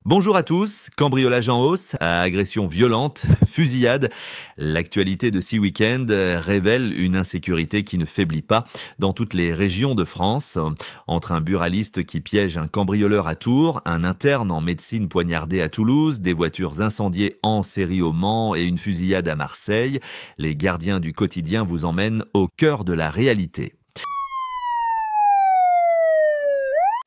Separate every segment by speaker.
Speaker 1: Bonjour à tous, cambriolage en hausse, agression violente, fusillade. L'actualité de ce week-end révèle une insécurité qui ne faiblit pas dans toutes les régions de France. Entre un buraliste qui piège un cambrioleur à Tours, un interne en médecine poignardé à Toulouse, des voitures incendiées en série au Mans et une fusillade à Marseille, les gardiens du quotidien vous emmènent au cœur de la réalité.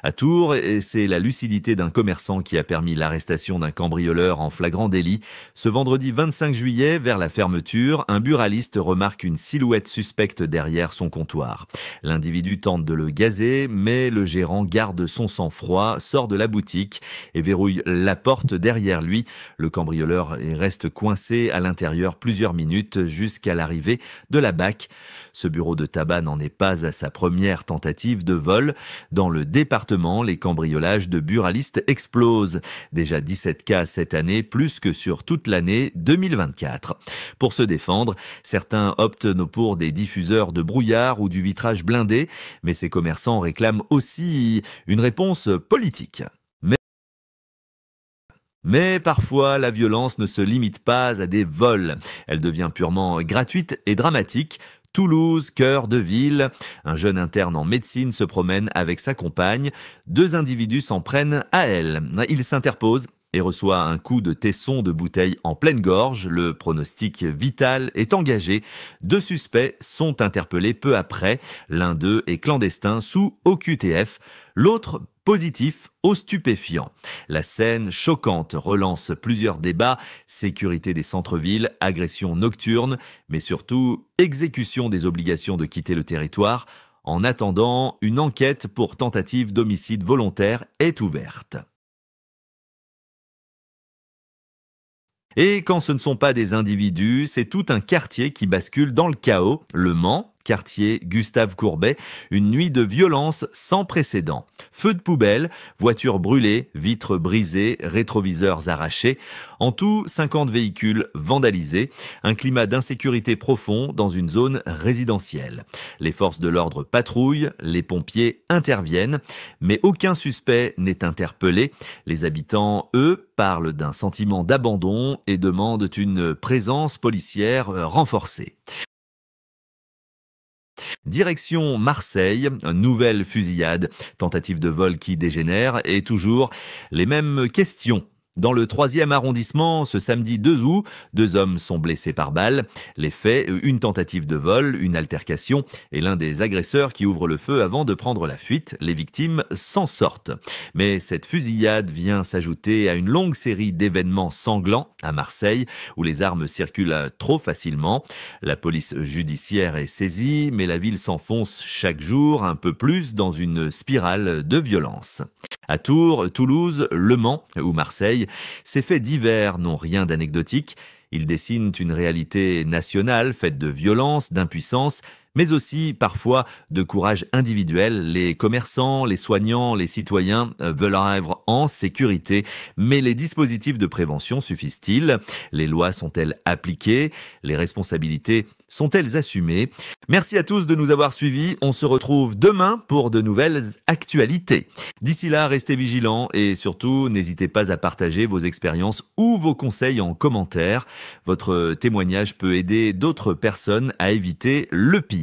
Speaker 1: À Tours, et c'est la lucidité d'un commerçant qui a permis l'arrestation d'un cambrioleur en flagrant délit. Ce vendredi 25 juillet, vers la fermeture, un buraliste remarque une silhouette suspecte derrière son comptoir. L'individu tente de le gazer, mais le gérant garde son sang-froid, sort de la boutique et verrouille la porte derrière lui. Le cambrioleur reste coincé à l'intérieur plusieurs minutes jusqu'à l'arrivée de la BAC. Ce bureau de tabac n'en est pas à sa première tentative de vol. Dans le département, les cambriolages de buralistes explosent. Déjà 17 cas cette année, plus que sur toute l'année 2024. Pour se défendre, certains optent pour des diffuseurs de brouillard ou du vitrage blindé, mais ces commerçants réclament aussi une réponse politique. Mais parfois, la violence ne se limite pas à des vols. Elle devient purement gratuite et dramatique. Toulouse, cœur de ville. Un jeune interne en médecine se promène avec sa compagne. Deux individus s'en prennent à elle. Il s'interpose et reçoit un coup de tesson de bouteille en pleine gorge. Le pronostic vital est engagé. Deux suspects sont interpellés peu après. L'un d'eux est clandestin sous OQTF. L'autre positif aux stupéfiants. La scène choquante relance plusieurs débats, sécurité des centres-villes, agression nocturne, mais surtout exécution des obligations de quitter le territoire. En attendant, une enquête pour tentative d'homicide volontaire est ouverte. Et quand ce ne sont pas des individus, c'est tout un quartier qui bascule dans le chaos. Le Mans, quartier Gustave Courbet, une nuit de violence sans précédent. Feux de poubelle, voitures brûlées, vitres brisées, rétroviseurs arrachés. En tout, 50 véhicules vandalisés. Un climat d'insécurité profond dans une zone résidentielle. Les forces de l'ordre patrouillent, les pompiers interviennent, mais aucun suspect n'est interpellé. Les habitants, eux, parlent d'un sentiment d'abandon et demandent une présence policière renforcée. Direction Marseille, nouvelle fusillade, tentative de vol qui dégénère et toujours les mêmes questions. Dans le 3e arrondissement, ce samedi 2 août, 2 hommes sont blessés par balle. Les faits, une tentative de vol, une altercation et l'un des agresseurs qui ouvre le feu avant de prendre la fuite. Les victimes s'en sortent. Mais cette fusillade vient s'ajouter à une longue série d'événements sanglants à Marseille où les armes circulent trop facilement. La police judiciaire est saisie, mais la ville s'enfonce chaque jour un peu plus dans une spirale de violence. À Tours, Toulouse, Le Mans ou Marseille, ces faits divers n'ont rien d'anecdotique. Ils dessinent une réalité nationale faite de violence, d'impuissance, mais aussi parfois de courage individuel. Les commerçants, les soignants, les citoyens veulent vivre en sécurité. Mais les dispositifs de prévention suffisent-ils? Les lois sont-elles appliquées? Les responsabilités sont-elles assumées? Merci à tous de nous avoir suivis. On se retrouve demain pour de nouvelles actualités. D'ici là, restez vigilants et surtout, n'hésitez pas à partager vos expériences ou vos conseils en commentaire. Votre témoignage peut aider d'autres personnes à éviter le pire.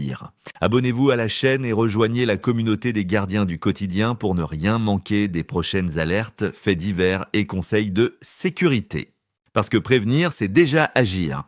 Speaker 1: Abonnez-vous à la chaîne et rejoignez la communauté des gardiens du quotidien pour ne rien manquer des prochaines alertes, faits divers et conseils de sécurité. Parce que prévenir, c'est déjà agir.